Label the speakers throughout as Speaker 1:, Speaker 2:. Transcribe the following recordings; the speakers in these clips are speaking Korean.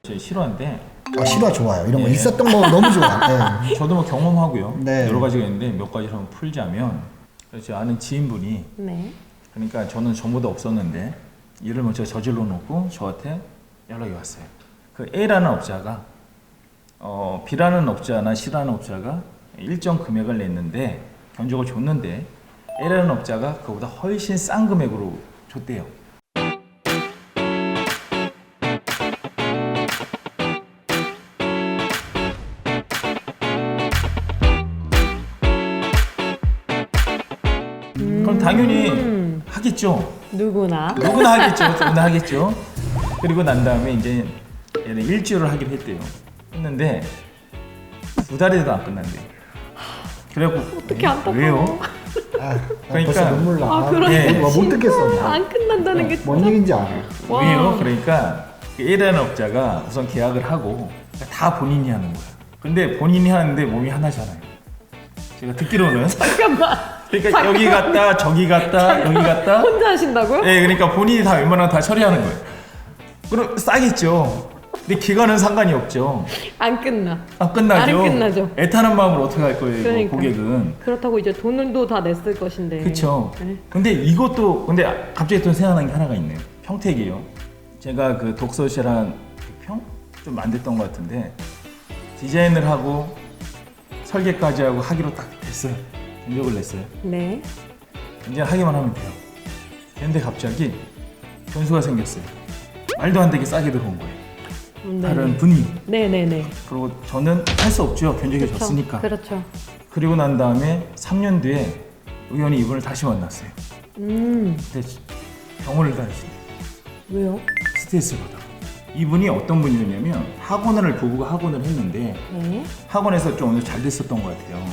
Speaker 1: 제 실화인데
Speaker 2: 실화 좋아요. 이런 거
Speaker 1: 네.
Speaker 2: 있었던 거 너무 좋아. 네.
Speaker 1: 저도 뭐 경험하고요.
Speaker 2: 네.
Speaker 1: 여러 가지가 있는데 몇 가지를 한번 풀자면 제 아는 지인분이
Speaker 3: 네.
Speaker 1: 그러니까 저는 전부다 없었는데 일을 먼저 저질러 놓고 저한테 연락이 왔어요. 그 A라는 업자가 B라는 업자나 C라는 업자가 일정 금액을 냈는데 견적을 줬는데 A라는 업자가 그보다 훨씬 싼 금액으로 줬대요. 그럼 당연히 하겠죠.
Speaker 3: 누구나.
Speaker 1: 누구나 하겠죠. 누구나 하겠죠. 그리고 난 다음에 이제 얘는 일주일을 하기로 했대요. 했는데 2달이 돼도 안 끝난대요. 그래갖고
Speaker 3: 어떻게 안타까워.
Speaker 1: 왜요?
Speaker 2: 그러니까 벌써 눈물 나.
Speaker 3: 아, 그러네.
Speaker 1: 예.
Speaker 2: 못 듣겠어.
Speaker 3: 안 끝난다는 게
Speaker 2: 뭔 얘기인지 알아.
Speaker 3: 와.
Speaker 1: 왜요? 그러니까 A라는 업자가 우선 계약을 하고 다 본인이 하는 거야. 근데 본인이 하는데 몸이 하나잖아요. 제가 듣기로는
Speaker 3: 잠깐만.
Speaker 1: 그러니까 여기 갔다 저기 갔다 여기 갔다
Speaker 3: 혼자 하신다고요?
Speaker 1: 네, 그러니까 본인이 다 웬만하면 다 처리하는 거예요. 그럼 싸겠죠. 근데 기간은 상관이 없죠.
Speaker 3: 안 끝나.
Speaker 1: 안 끝나죠.
Speaker 3: 안 끝나죠.
Speaker 1: 애타는 마음으로 어떻게 할 거예요, 이거
Speaker 3: 그러니까.
Speaker 1: 고객은.
Speaker 3: 그렇다고 이제 돈도 다 냈을 것인데.
Speaker 1: 그렇죠.
Speaker 3: 네.
Speaker 1: 근데 이것도 근데 갑자기 또 생각난 게 하나가 있네요. 평택이요. 제가 그 독서실 한 100평 좀 만들었던 것 같은데 디자인을 하고 설계까지 하고 하기로 딱 됐어요. 견적을 냈어요.
Speaker 3: 네.
Speaker 1: 이제 하기만 하면 돼요. 근데 갑자기 변수가 생겼어요. 말도 안 되게 싸게 들어온 거예요.
Speaker 3: 네.
Speaker 1: 다른 분이.
Speaker 3: 네네네.
Speaker 1: 그리고 저는 할 수 없죠. 견적이
Speaker 3: 그렇죠.
Speaker 1: 졌으니까.
Speaker 3: 그렇죠.
Speaker 1: 그리고 난 다음에 3년 뒤에 우연히 이분을 다시 만났어요. 근데 병원을 다니시네.
Speaker 3: 왜요?
Speaker 1: 스트레스 받아. 이분이 어떤 분이었냐면 학원을 부부가 학원을 했는데
Speaker 3: 네.
Speaker 1: 학원에서 좀 오늘 잘 됐었던 것 같아요.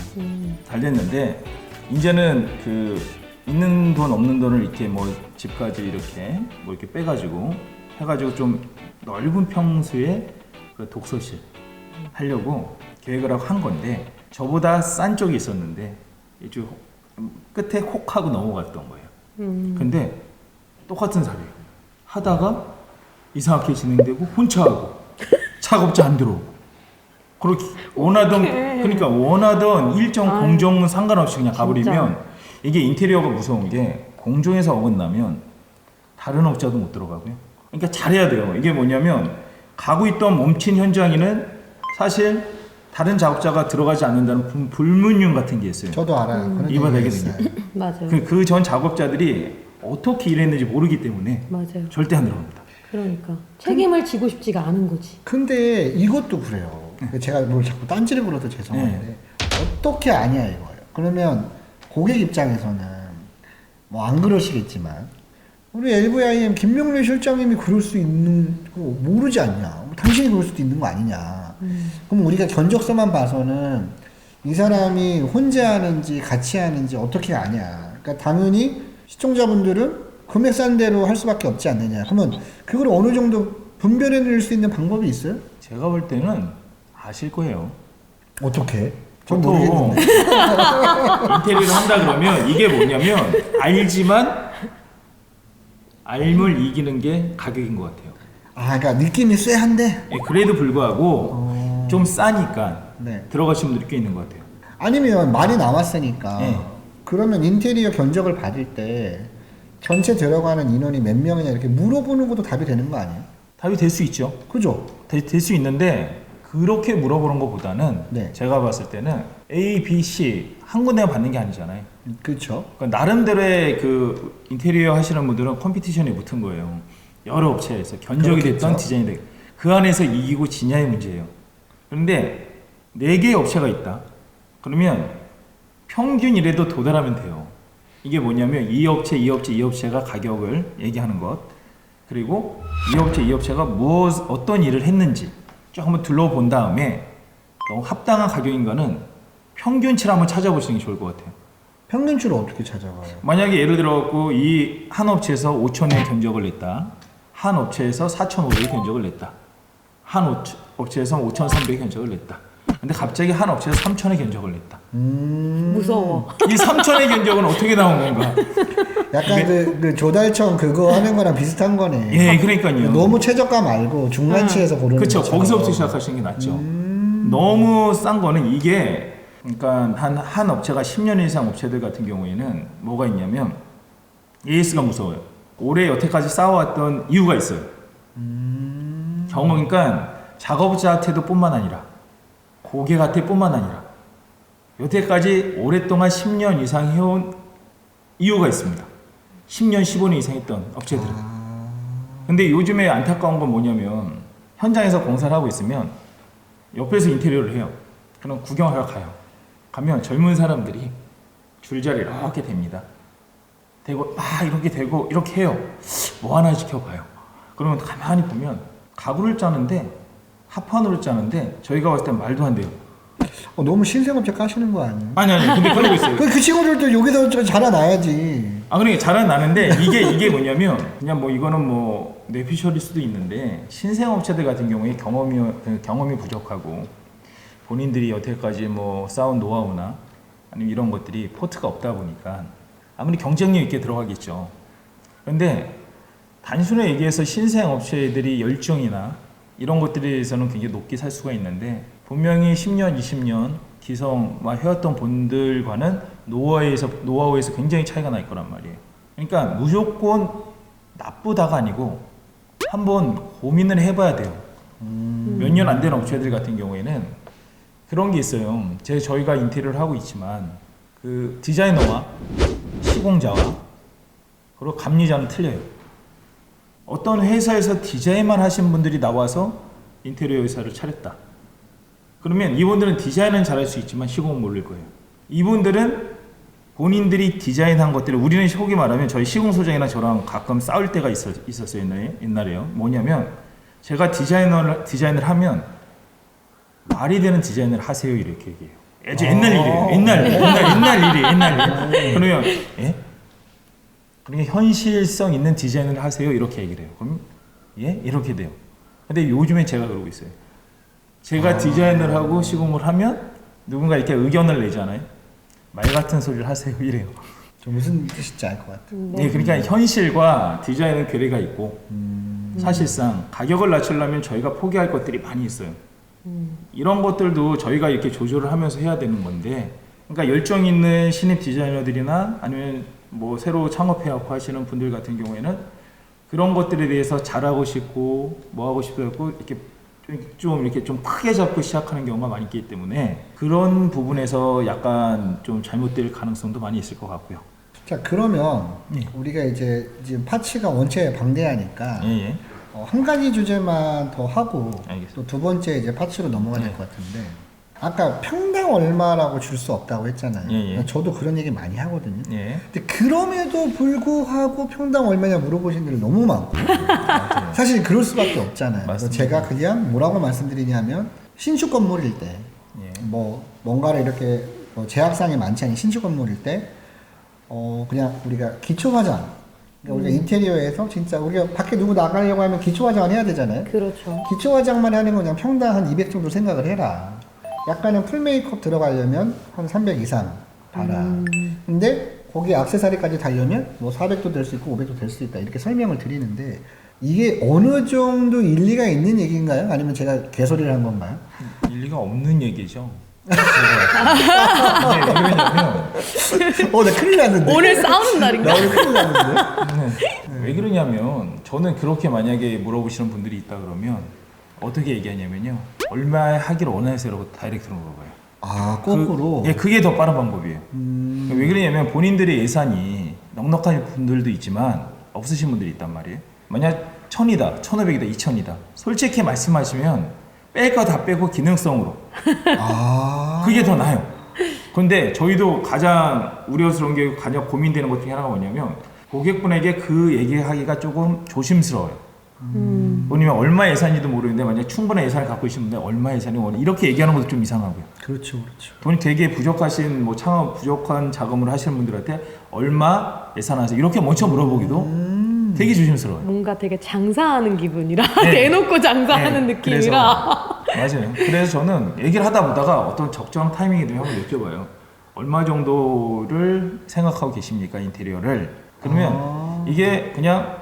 Speaker 1: 잘 됐는데 이제는 그 있는 돈 없는 돈을 이렇게 뭐 집까지 이렇게 뭐 이렇게 빼가지고 해가지고 좀 넓은 평수의 그 독서실 하려고 계획을 하고 한 건데 저보다 싼 쪽이 있었는데 이쪽 끝에 혹 하고 넘어갔던 거예요. 근데 똑같은 사례예요. 하다가 이상하게 진행되고 혼차하고 작업자 안 들어오고 그렇게 원하던 그러니까 원하던 일정 공정은 상관없이 그냥 가버리면 이게 인테리어가 무서운 게 공정에서 어긋나면 다른 업자도 못 들어가고요. 그러니까 잘해야 돼요. 이게 뭐냐면 가고 있던 멈춘 현장에는 사실 다른 작업자가 들어가지 않는다는 불문율 같은 게 있어요.
Speaker 2: 저도 알아요. 그런
Speaker 1: 이거
Speaker 2: 얘기
Speaker 1: 되거든요.
Speaker 2: 있어요.
Speaker 3: 맞아요.
Speaker 1: 그 전 작업자들이 어떻게 일했는지 모르기 때문에
Speaker 3: 맞아요.
Speaker 1: 절대 안 들어갑니다.
Speaker 3: 그러니까 책임을 지고 싶지가 않은 거지.
Speaker 2: 근데 이것도 그래요. 제가 뭘 자꾸 딴지를 불러도 죄송한데 어떻게 아냐 이거예요. 그러면 고객 입장에서는 뭐 안 그러시겠지만 우리 LVIM 김명래 실장님이 그럴 수 있는 거 모르지 않냐. 당신이 그럴 수도 있는 거 아니냐. 그럼 우리가 견적서만 봐서는 이 사람이 혼자 하는지 같이 하는지 어떻게 아냐. 그러니까 당연히 시청자분들은 금액 싼 대로 할 수밖에 없지 않느냐. 그러면 그걸 어느 정도 분별해낼 수 있는 방법이 있어요?
Speaker 1: 제가 볼 때는 아실 거예요.
Speaker 2: 어떻게? 전
Speaker 1: 보통
Speaker 2: 모르겠는데.
Speaker 1: 인테리어를 한다 그러면 이게 뭐냐면 알지만 알물 이기는 게 가격인 것 같아요.
Speaker 2: 아, 그러니까 느낌이 쎄한데.
Speaker 1: 예, 그래도 불구하고 좀 싸니까
Speaker 2: 네.
Speaker 1: 들어가신 분들이 꽤 있는 것 같아요.
Speaker 2: 아니면 많이 나왔으니까.
Speaker 1: 네.
Speaker 2: 그러면 인테리어 견적을 받을 때 전체 들어가는 인원이 몇 명이냐 이렇게 물어보는 것도 답이 되는 거 아니에요?
Speaker 1: 답이 될 수 있죠.
Speaker 2: 그죠?
Speaker 1: 될 수 있는데 그렇게 물어보는 것보다는
Speaker 2: 네.
Speaker 1: 제가 봤을 때는 A, B, C 한 군데만 받는 게 아니잖아요.
Speaker 2: 그렇죠.
Speaker 1: 그러니까 나름대로의 그 인테리어 하시는 분들은 컴피티션에 붙은 거예요. 여러 업체에서 견적이
Speaker 2: 그렇겠죠.
Speaker 1: 됐던 디자인이 됐던 그 안에서 이기고 지냐의 문제예요. 그런데 4개의 업체가 있다. 그러면 평균이라도 도달하면 돼요. 이게 뭐냐면 이 업체가 가격을 얘기하는 것, 그리고 이 업체가 어떤 일을 했는지 쭉 한번 둘러본 다음에 너무 합당한 가격인가는 평균치를 한번 찾아보시는 게 좋을 것 같아요.
Speaker 2: 평균치를 어떻게 찾아가요?
Speaker 1: 만약에 예를 들어갖고 이 한 업체에서 5천의 견적을 냈다. 한 업체에서 4,500의 견적을 냈다. 한 업체에서 5,300의 견적을 냈다. 근데 갑자기 한 업체에서 3,000의 견적을 냈다.
Speaker 3: 무서워.
Speaker 1: 이 3,000의 견적은 어떻게 나온 건가?
Speaker 2: 약간 그 조달청 그거 하는 거랑 비슷한 거네.
Speaker 1: 예, 그러니까요.
Speaker 2: 너무 최저가 말고 중간치에서 고르는
Speaker 1: 그렇죠.
Speaker 2: 것처럼.
Speaker 1: 거기서부터 시작하시는 게 낫죠. 너무 싼 거는 이게 그러니까 한 업체가 10년 이상 업체들 같은 경우에는 뭐가 있냐면 AS가 무서워요. 올해 여태까지 쌓아왔던 이유가 있어요. 그러니까 작업자한테도 뿐만 아니라 고객한테 뿐만 아니라 여태까지 오랫동안 10년 이상 해온 이유가 있습니다. 10년, 15년 이상 했던 업체들은. 근데 요즘에 안타까운 건 뭐냐면 현장에서 공사를 하고 있으면 옆에서 인테리어를 해요. 그럼 구경하러 가요. 가면 젊은 사람들이 줄자리 이렇게 됩니다. 되고 막 이렇게 되고 이렇게 해요. 뭐 하나 지켜봐요. 그러면 가만히 보면 가구를 짜는데 합판으로 짜는데 저희가 봤을 땐 말도 안 돼요.
Speaker 2: 너무 신생업체 까시는 거 아니에요?
Speaker 1: 아니 근데 그러고 있어요.
Speaker 2: 그 친구들도 여기서 좀 자라나야지.
Speaker 1: 그러니까 자라나는데 이게 뭐냐면 그냥 뭐 이거는 뭐 뇌피셜일 수도 있는데 신생업체들 같은 경우에 경험이 부족하고 본인들이 여태까지 뭐 쌓은 노하우나 아니면 이런 것들이 포트가 없다 보니까 아무리 경쟁력 있게 들어가겠죠. 그런데 단순히 얘기해서 신생업체들이 열정이나 이런 것들에 대해서는 굉장히 높게 살 수가 있는데 분명히 10년, 20년 기성 해왔던 분들과는 노하우에서 굉장히 차이가 날 거란 말이에요. 그러니까 무조건 나쁘다가 아니고 한번 고민을 해봐야 돼요. 몇 년 안 된 업체들 같은 경우에는 그런 게 있어요. 저희가 인테리어를 하고 있지만 그 디자이너와 시공자와 그리고 감리자는 틀려요. 어떤 회사에서 디자인만 하신 분들이 나와서 인테리어 회사를 차렸다. 그러면 이분들은 디자인은 잘할 수 있지만 시공은 모를 거예요. 이분들은 본인들이 디자인한 것들을 우리는 속이 말하면 저희 시공소장이나 저랑 가끔 싸울 때가 있었어요. 옛날에요. 뭐냐면 제가 디자인을 하면 말이 되는 디자인을 하세요 이렇게 얘기해요. 옛날 일이에요. 옛날 일. 그러면 예? 그러니까 현실성 있는 디자인을 하세요 이렇게 얘기를 해요. 그럼 예? 이렇게 돼요. 근데 요즘엔 제가 그러고 있어요. 제가 디자인을 하고 시공을 하면 누군가 이렇게 의견을 내잖아요. 말 같은 소리를 하세요 이래요.
Speaker 2: 좀 무슨 뜻인지 알 것 같아요.
Speaker 1: 네, 그러니까 현실과 디자인은 괴리가 있고 사실상 가격을 낮추려면 저희가 포기할 것들이 많이 있어요. 이런 것들도 저희가 이렇게 조절을 하면서 해야 되는 건데 그러니까 열정 있는 신입 디자이너들이나 아니면 뭐 새로 창업해갖고 하시는 분들 같은 경우에는 그런 것들에 대해서 잘하고 싶고 뭐 하고 싶고 이렇게 좀 크게 잡고 시작하는 경우가 많이 있기 때문에 그런 부분에서 약간 좀 잘못될 가능성도 많이 있을 것 같고요.
Speaker 2: 자 그러면
Speaker 1: 예.
Speaker 2: 우리가 이제 지금 파츠가 원체 방대하니까
Speaker 1: 예.
Speaker 2: 한 가지 주제만 더 하고
Speaker 1: 알겠습니다.
Speaker 2: 또 두 번째 이제 파츠로 넘어가야 될
Speaker 1: 예.
Speaker 2: 것 같은데 아까 평당 얼마라고 줄 수 없다고 했잖아요.
Speaker 1: 예.
Speaker 2: 저도 그런 얘기 많이 하거든요.
Speaker 1: 예.
Speaker 2: 근데 그럼에도 불구하고 평당 얼마냐 물어보시는 분들 너무 많고 사실 그럴 수밖에 없잖아요. 그래서
Speaker 1: 맞습니다.
Speaker 2: 제가 그냥 뭐라고 말씀드리냐면 신축 건물일 때
Speaker 1: 예.
Speaker 2: 뭐 뭔가를 이렇게 제약상이 많지 않은 신축 건물일 때 그냥 우리가 기초 화장 그러니까 우리가 인테리어에서 진짜 우리가 밖에 누구 나가려고 하면 기초 화장을 해야 되잖아요.
Speaker 3: 그렇죠.
Speaker 2: 기초 화장만 하는 거 그냥 평당 한 200 정도 생각을 해라. 약간은 풀 메이크업 들어가려면 한 300 이상 봐라. 근데 거기에 액세서리까지 달려면 뭐 400도 될 수 있고 500도 될 수 있다. 이렇게 설명을 드리는데 이게 어느 정도 일리가 있는 얘기인가요? 아니면 제가 개소리를 한 건가요?
Speaker 1: 일리가 없는 얘기죠. 네, 왜 그러냐면
Speaker 2: 나 큰일 났는데.
Speaker 3: 오늘 싸우는 날인가?
Speaker 2: 나 오늘 큰일 났는데.
Speaker 1: 왜 그러냐면 저는 그렇게 만약에 물어보시는 분들이 있다 그러면 어떻게 얘기하냐면요. 얼마에 하기를 원하세요라고 다이렉트로 물어봐요.
Speaker 2: 아, 거꾸로?
Speaker 1: 그게 더 빠른 방법이에요. 왜 그러냐면 본인들의 예산이 넉넉한 분들도 있지만 없으신 분들이 있단 말이에요. 만약 1000이다, 1500이다, 2000이다. 솔직히 말씀하시면 뺄 거 다 빼고 기능성으로. 그게 더 나아요. 근데 저희도 가장 우려스러운 게 가장 고민되는 것 중에 하나가 뭐냐면 고객분에게 그 얘기하기가 조금 조심스러워요. 본인이 얼마 예산인지도 모르는데 만약 충분한 예산을 갖고 계신 분들 얼마 예산이 원해 이렇게 얘기하는 것도 좀 이상하고요.
Speaker 2: 그렇죠.
Speaker 1: 돈이 되게 부족하신 뭐 창업 부족한 자금을 하시는 분들한테 얼마 예산하세요 이렇게 먼저 물어보기도 되게 조심스러워요.
Speaker 3: 뭔가 되게 장사하는 기분이라
Speaker 1: 네.
Speaker 3: 대놓고 장사하는
Speaker 1: 네,
Speaker 3: 느낌이라
Speaker 1: 맞아요. 그래서 저는 얘기를 하다 보다가 어떤 적정한 타이밍이 되면 한번 여쭤봐요. 얼마 정도를 생각하고 계십니까 인테리어를? 그러면 이게 그냥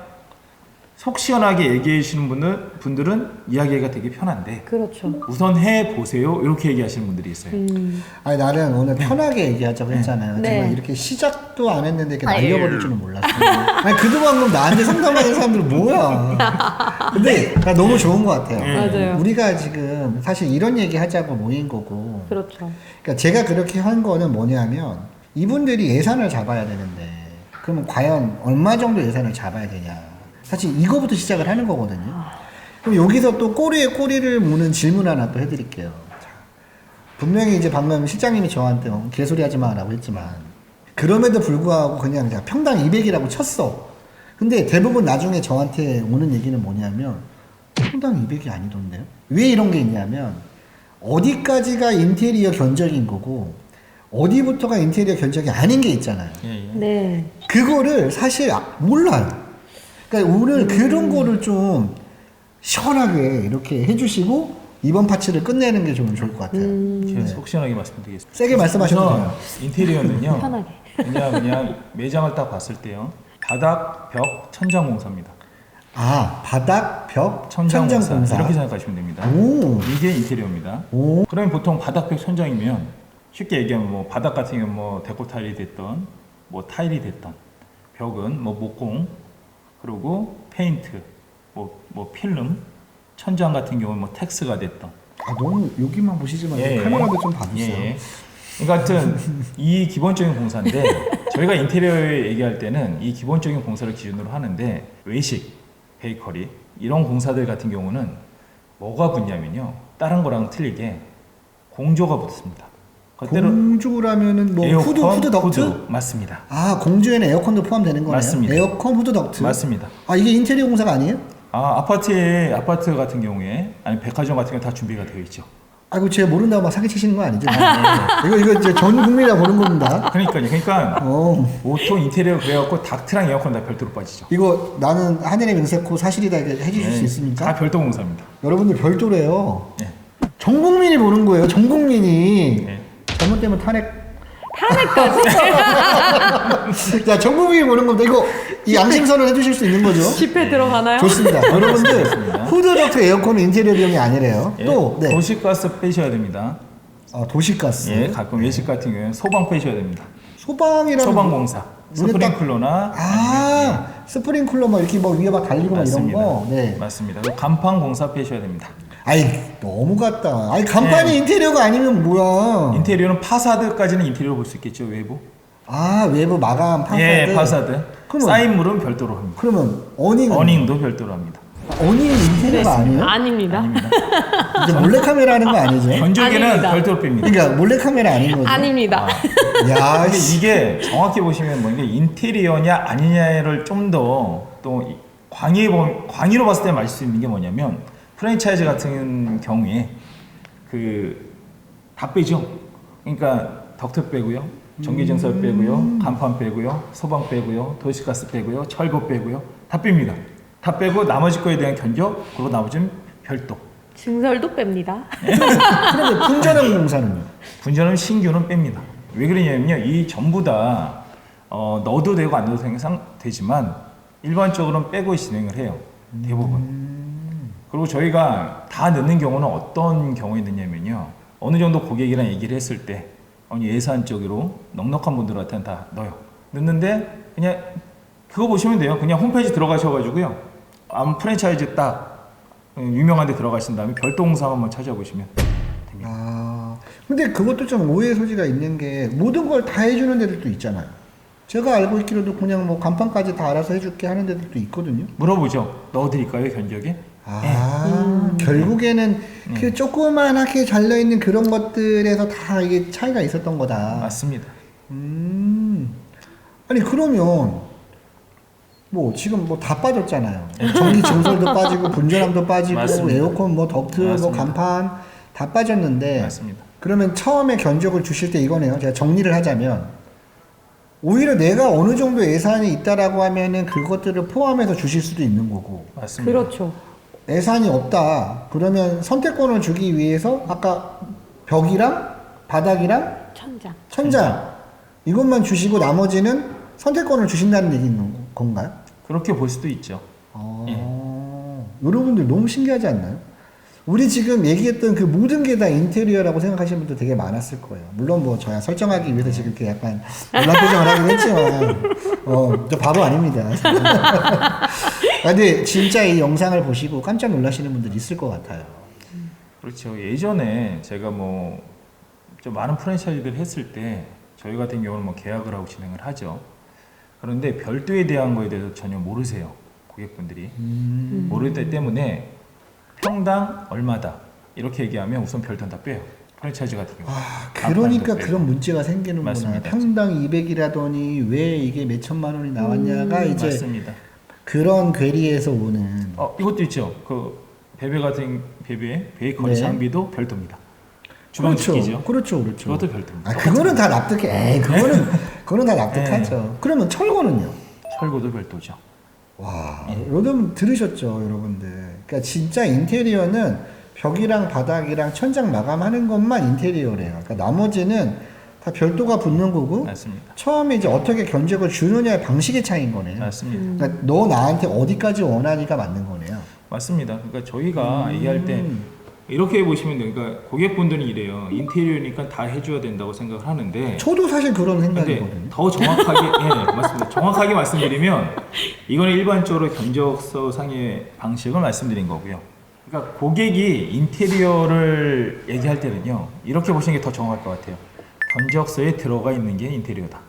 Speaker 1: 속 시원하게 얘기해 주시는 분들은 이야기가 되게 편한데
Speaker 3: 그렇죠.
Speaker 1: 우선 해 보세요 이렇게 얘기하시는 분들이 있어요.
Speaker 2: 아니 나는 오늘 편하게 얘기하자고 했잖아요.
Speaker 3: 네.
Speaker 2: 정말 이렇게 시작도 안 했는데 이렇게
Speaker 3: 아유.
Speaker 2: 날려버릴 줄은 몰랐어요. 아니 그동안 나한테 상담하는 사람들 뭐야? 근데 나 너무 좋은 것 같아요.
Speaker 3: 맞아요.
Speaker 2: 우리가 지금 사실 이런 얘기 하자고 모인 거고.
Speaker 3: 그렇죠.
Speaker 2: 그러니까 제가 그렇게 한 거는 뭐냐면 이분들이 예산을 잡아야 되는데 그러면 과연 얼마 정도 예산을 잡아야 되냐? 사실 이거부터 시작을 하는 거거든요. 그럼 여기서 또 꼬리에 꼬리를 무는 질문 하나 또 해드릴게요. 자, 분명히 이제 방금 실장님이 저한테 개소리 하지 마라고 했지만 그럼에도 불구하고 그냥 평당 200이라고 쳤어. 근데 대부분 나중에 저한테 오는 얘기는 뭐냐면 평당 200이 아니던데요? 왜 이런 게 있냐면 어디까지가 인테리어 견적인 거고 어디부터가 인테리어 견적이 아닌 게 있잖아요.
Speaker 3: 네.
Speaker 2: 그거를 사실 몰라요. 그러니까 오늘 그런 거를 좀 시원하게 이렇게 해주시고 이번 파츠를 끝내는 게 좀 좋을 것 같아요.
Speaker 1: 제가 속 시원하게 말씀드리겠습니다.
Speaker 2: 세게 말씀하셔도
Speaker 1: 우선
Speaker 2: 돼요.
Speaker 1: 인테리어는요.
Speaker 3: 편하게.
Speaker 1: 그냥 매장을 딱 봤을 때요. 바닥, 벽, 천장 공사입니다.
Speaker 2: 아 바닥, 벽,
Speaker 1: 천장 공사.
Speaker 2: 공사.
Speaker 1: 이렇게 생각하시면 됩니다.
Speaker 2: 오.
Speaker 1: 이게 인테리어입니다.
Speaker 2: 오.
Speaker 1: 그러면 보통 바닥, 벽, 천장이면 쉽게 얘기하면 뭐 바닥 같은 경우는 뭐 데코 타일이 됐던 뭐 타일이 됐던 벽은 뭐 목공 그리고 페인트 뭐 필름 천장 같은 경우는 뭐 텍스가 됐던
Speaker 2: 아 너무 여기만 보시지만
Speaker 1: 예.
Speaker 2: 카메라도 좀 봐주세요.
Speaker 1: 예. 그러니까 하여튼 이 기본적인 공사인데 저희가 인테리어 얘기할 때는 이 기본적인 공사를 기준으로 하는데 외식, 베이커리 이런 공사들 같은 경우는 뭐가 붙냐면요. 다른 거랑 틀리게 공조가 붙습니다.
Speaker 2: 공주라면은 뭐 후드 덕트?
Speaker 1: 맞습니다.
Speaker 2: 아 공주에는 에어컨도 포함되는 거네요.
Speaker 1: 맞습니다.
Speaker 2: 에어컨 후드 덕트.
Speaker 1: 맞습니다.
Speaker 2: 아 이게 인테리어 공사가 아니에요?
Speaker 1: 아파트 같은 경우에 아니 백화점 같은 경우 다 준비가 되어 있죠.
Speaker 2: 아이고 제가 모른다고 막 사기치시는 거 아니죠? 이거 이제 전 국민이라 보는 겁니다.
Speaker 1: 그러니까
Speaker 2: 어.
Speaker 1: 보통 인테리어 그래갖고 닥트랑 에어컨 다 별도로 빠지죠.
Speaker 2: 이거 나는 하늘의 명세코 사실이다 이렇게 해주실 수 있습니까?
Speaker 1: 다 별도 공사입니다.
Speaker 2: 여러분들 별도래요.
Speaker 1: 네.
Speaker 2: 전 국민이 보는 거예요. 전 국민이.
Speaker 1: 네.
Speaker 2: 잘못되면 탄핵.
Speaker 3: 탄핵까지.
Speaker 2: 자, 전 국민이 보는 겁니다. 이거 이 양심선언 해주실 수 있는 거죠?
Speaker 3: 집회 들어가나요?
Speaker 2: 좋습니다. 여러분들
Speaker 1: 좋습니다.
Speaker 2: 후드덕트 에어컨은 인테리어 비용이 아니래요.
Speaker 1: 예,
Speaker 2: 또 네.
Speaker 1: 도시가스 빼셔야 됩니다.
Speaker 2: 도시가스.
Speaker 1: 예, 가끔 외식 같은 경우에 소방 빼셔야 됩니다.
Speaker 2: 소방이라는
Speaker 1: 소방공사, 스프링클러나
Speaker 2: 스프링클러 뭐 이렇게 뭐 위에 막 달리고 막 이런
Speaker 1: 맞습니다.
Speaker 2: 거. 네.
Speaker 1: 맞습니다. 그리고 간판 공사 빼셔야 됩니다.
Speaker 2: 아이 너무 같다. 아이 간판이 인테리어가 아니면 뭐야?
Speaker 1: 인테리어는 파사드까지는 인테리어로 볼 수 있겠죠, 외부.
Speaker 2: 아 외부 마감 파사드.
Speaker 1: 예, 파사드.
Speaker 2: 그러면-
Speaker 1: 사인물은 별도로 합니다.
Speaker 2: 그러면 어닝은
Speaker 1: 어닝도 별도로 합니다.
Speaker 2: 어닝은 인테리어가 아니에요?
Speaker 3: 아닙니다.
Speaker 1: 아닙니다.
Speaker 2: 이제 몰래카메라 하는 거 아니죠?
Speaker 1: 견적에는
Speaker 3: 아닙니다.
Speaker 1: 별도로 뺍니다.
Speaker 2: 그러니까 몰래카메라 아닌 거죠?
Speaker 3: 아닙니다.
Speaker 2: 야,
Speaker 1: 근데 이게 정확히 보시면 뭐 이게 인테리어냐 아니냐를 좀 더 또 광의로 봤을 때 말할 수 있는 게 뭐냐면 프랜차이즈 같은 경우에 그 다 빼죠. 그러니까 덕트 빼고요, 전기증설 빼고요, 간판 빼고요, 소방 빼고요, 도시가스 빼고요, 철거 빼고요, 다 뺍니다. 다 빼고 나머지 거에 대한 견적 그리고 나머지는 별도.
Speaker 3: 증설도 뺍니다.
Speaker 2: 그러면 분전형 공사는요?
Speaker 1: 분전은 신규는 뺍니다. 왜 그러냐면요, 이 전부 다 넣어도 되고 안 넣어도 되지만 일반적으로는 빼고 진행을 해요. 대부분. 그리고 저희가 다 넣는 경우는 어떤 경우에 넣냐면요, 어느 정도 고객이랑 얘기를 했을 때 예산적으로 넉넉한 분들한테는 다 넣어요. 넣는데 그냥 그거 보시면 돼요. 그냥 홈페이지 들어가셔가지고요, 아무 프랜차이즈 딱 유명한 데 들어가신 다음에 별도 공사 한번 찾아보시면 됩니다.
Speaker 2: 아, 근데 그것도 좀 오해 소지가 있는 게 모든 걸 다 해주는 데들도 있잖아요. 제가 알고 있기로도 그냥 뭐 간판까지 다 알아서 해줄게 하는 데들도 있거든요.
Speaker 1: 물어보죠. 넣어드릴까요, 견적에?
Speaker 2: 결국에는 그 조그만하게 잘려있는 그런 것들에서 다 이게 차이가 있었던 거다.
Speaker 1: 맞습니다.
Speaker 2: 아니 그러면 뭐 지금 뭐 다 빠졌잖아요. 전기 증설도 빠지고 분전함도 빠지고
Speaker 1: 맞습니다.
Speaker 2: 에어컨 뭐 덕트 뭐
Speaker 1: 맞습니다.
Speaker 2: 간판 다 빠졌는데
Speaker 1: 맞습니다.
Speaker 2: 그러면 처음에 견적을 주실 때 이거네요. 제가 정리를 하자면 오히려 내가 어느 정도 예산이 있다라고 하면은 그것들을 포함해서 주실 수도 있는 거고
Speaker 1: 맞습니다.
Speaker 3: 그렇죠.
Speaker 2: 예산이 없다 그러면 선택권을 주기 위해서 아까 벽이랑 바닥이랑
Speaker 3: 천장.
Speaker 2: 천장 이것만 주시고 나머지는 선택권을 주신다는 얘기인 건가요?
Speaker 1: 그렇게 볼 수도 있죠.
Speaker 2: 여러분들 너무 신기하지 않나요? 우리 지금 얘기했던 그 모든 게 다 인테리어라고 생각하시는 분들 되게 많았을 거예요. 물론 뭐 저야 설정하기 위해서 지금 이렇게 약간 놀란 표정을 하긴 했지만, 저 바보 아닙니다. 근데 진짜 이 영상을 보시고 깜짝 놀라시는 분들 있을 것 같아요.
Speaker 1: 그렇죠. 예전에 제가 뭐 좀 많은 프랜차이즈를 했을 때 저희 같은 경우는 뭐 계약을 하고 진행을 하죠. 그런데 별도에 대한 거에 대해서 전혀 모르세요. 고객분들이. 모르기 때문에 평당 얼마다 이렇게 얘기하면 우선 별돈 다 빼요. 프랜차이즈 같은 경우.
Speaker 2: 그러니까 그런 문제가 생기는구나.
Speaker 1: 맞습니다.
Speaker 2: 평당 200이라더니 왜 이게 몇 천만 원이 나왔냐가 이제
Speaker 1: 맞습니다.
Speaker 2: 그런 괴리에서 오는.
Speaker 1: 이것도 있죠. 그 베베 베이커리
Speaker 2: 네.
Speaker 1: 장비도 별도입니다. 주방
Speaker 2: 그렇죠.
Speaker 1: 주기죠.
Speaker 2: 그렇죠.
Speaker 1: 그것도 별도입니다.
Speaker 2: 그거는 다 납득해. 그거는 다 납득하죠. 그러면 철거는요?
Speaker 1: 철거도 별도죠.
Speaker 2: 와, 여러분 들으셨죠, 여러분들. 그러니까 진짜 인테리어는 벽이랑 바닥이랑 천장 마감하는 것만 인테리어래요. 그러니까 나머지는 다 별도가 붙는 거고.
Speaker 1: 맞습니다.
Speaker 2: 처음에 이제 어떻게 견적을 주느냐의 방식의 차이인 거네요.
Speaker 1: 맞습니다.
Speaker 2: 그러니까 너 나한테 어디까지 원하니까 맞는 거네요.
Speaker 1: 맞습니다. 그러니까 저희가 얘기할 때 이렇게 보시면 돼요. 그러니까 고객분들이 이래요. 인테리어니까 다 해줘야 된다고 생각을 하는데
Speaker 2: 저도 사실 그런
Speaker 1: 근데
Speaker 2: 생각이거든요.
Speaker 1: 더 정확하게 맞습니다. 정확하게 말씀드리면 이거는 일반적으로 견적서 상의 방식을 말씀드린 거고요. 그러니까 고객이 인테리어를 얘기할 때는요. 이렇게 보시는 게 더 정확할 것 같아요. 견적서에 들어가 있는 게 인테리어다.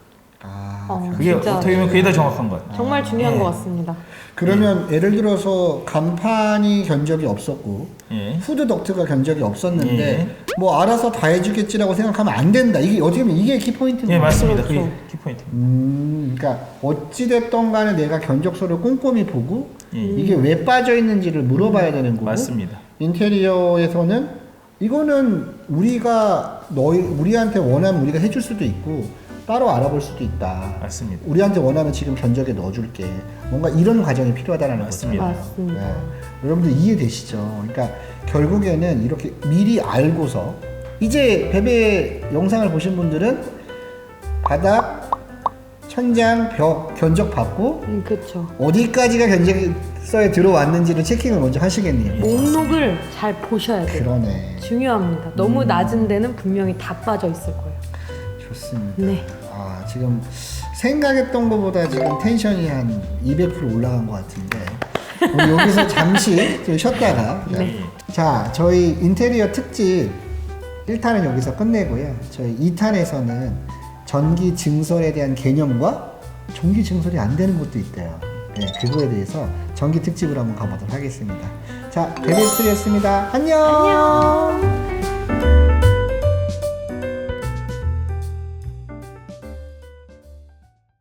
Speaker 1: 그게
Speaker 3: 진짜
Speaker 1: 어떻게 보면 그게 더 정확한 것 같아요.
Speaker 3: 정말 중요한 것 같습니다.
Speaker 2: 그러면 예를 들어서 간판이 견적이 없었고
Speaker 1: 예.
Speaker 2: 후드 덕트가 견적이 없었는데
Speaker 1: 예.
Speaker 2: 뭐 알아서 다 해주겠지라고 생각하면 안 된다. 이게 어떻게 보면 이게 키포인트인
Speaker 1: 예,
Speaker 2: 거예요.
Speaker 1: 맞습니다.
Speaker 3: 그렇죠.
Speaker 1: 그게 키포인트입니다.
Speaker 2: 그러니까 어찌됐던 간에 내가 견적서를 꼼꼼히 보고
Speaker 1: 예.
Speaker 2: 이게 왜 빠져 있는지를 물어봐야 되는 거고
Speaker 1: 맞습니다.
Speaker 2: 인테리어에서는 이거는 우리한테 원하면 우리가 해줄 수도 있고 따로 알아볼 수도 있다.
Speaker 1: 맞습니다.
Speaker 2: 우리한테 원하면 지금 견적에 넣어줄게. 뭔가 이런 과정이 필요하다는
Speaker 1: 맞습니다.
Speaker 2: 거잖아요.
Speaker 3: 맞습니다.
Speaker 2: 네. 여러분들 이해되시죠? 그러니까 결국에는 이렇게 미리 알고서 이제 베베 영상을 보신 분들은 바닥, 천장, 벽 견적 받고
Speaker 3: 그렇죠.
Speaker 2: 어디까지가 견적서에 들어왔는지를 체킹을 먼저 하시겠네요.
Speaker 3: 목록을 잘 보셔야 돼요.
Speaker 2: 그러네.
Speaker 3: 중요합니다. 너무 낮은 데는 분명히 다 빠져 있을 거예요.
Speaker 2: 좋습니다.
Speaker 3: 네.
Speaker 2: 지금 생각했던 것보다 지금 텐션이 한 200% 올라간 것 같은데 우리 여기서 잠시 좀 쉬었다가
Speaker 3: 네.
Speaker 2: 자 저희 인테리어 특집 1탄은 여기서 끝내고요. 저희 2탄에서는 전기 증설에 대한 개념과 전기 증설이 안 되는 것도 있대요. 네, 그거에 대해서 전기 특집으로 한번 가보도록 하겠습니다. 자, 베베스트리였습니다. 안녕.
Speaker 3: 안녕.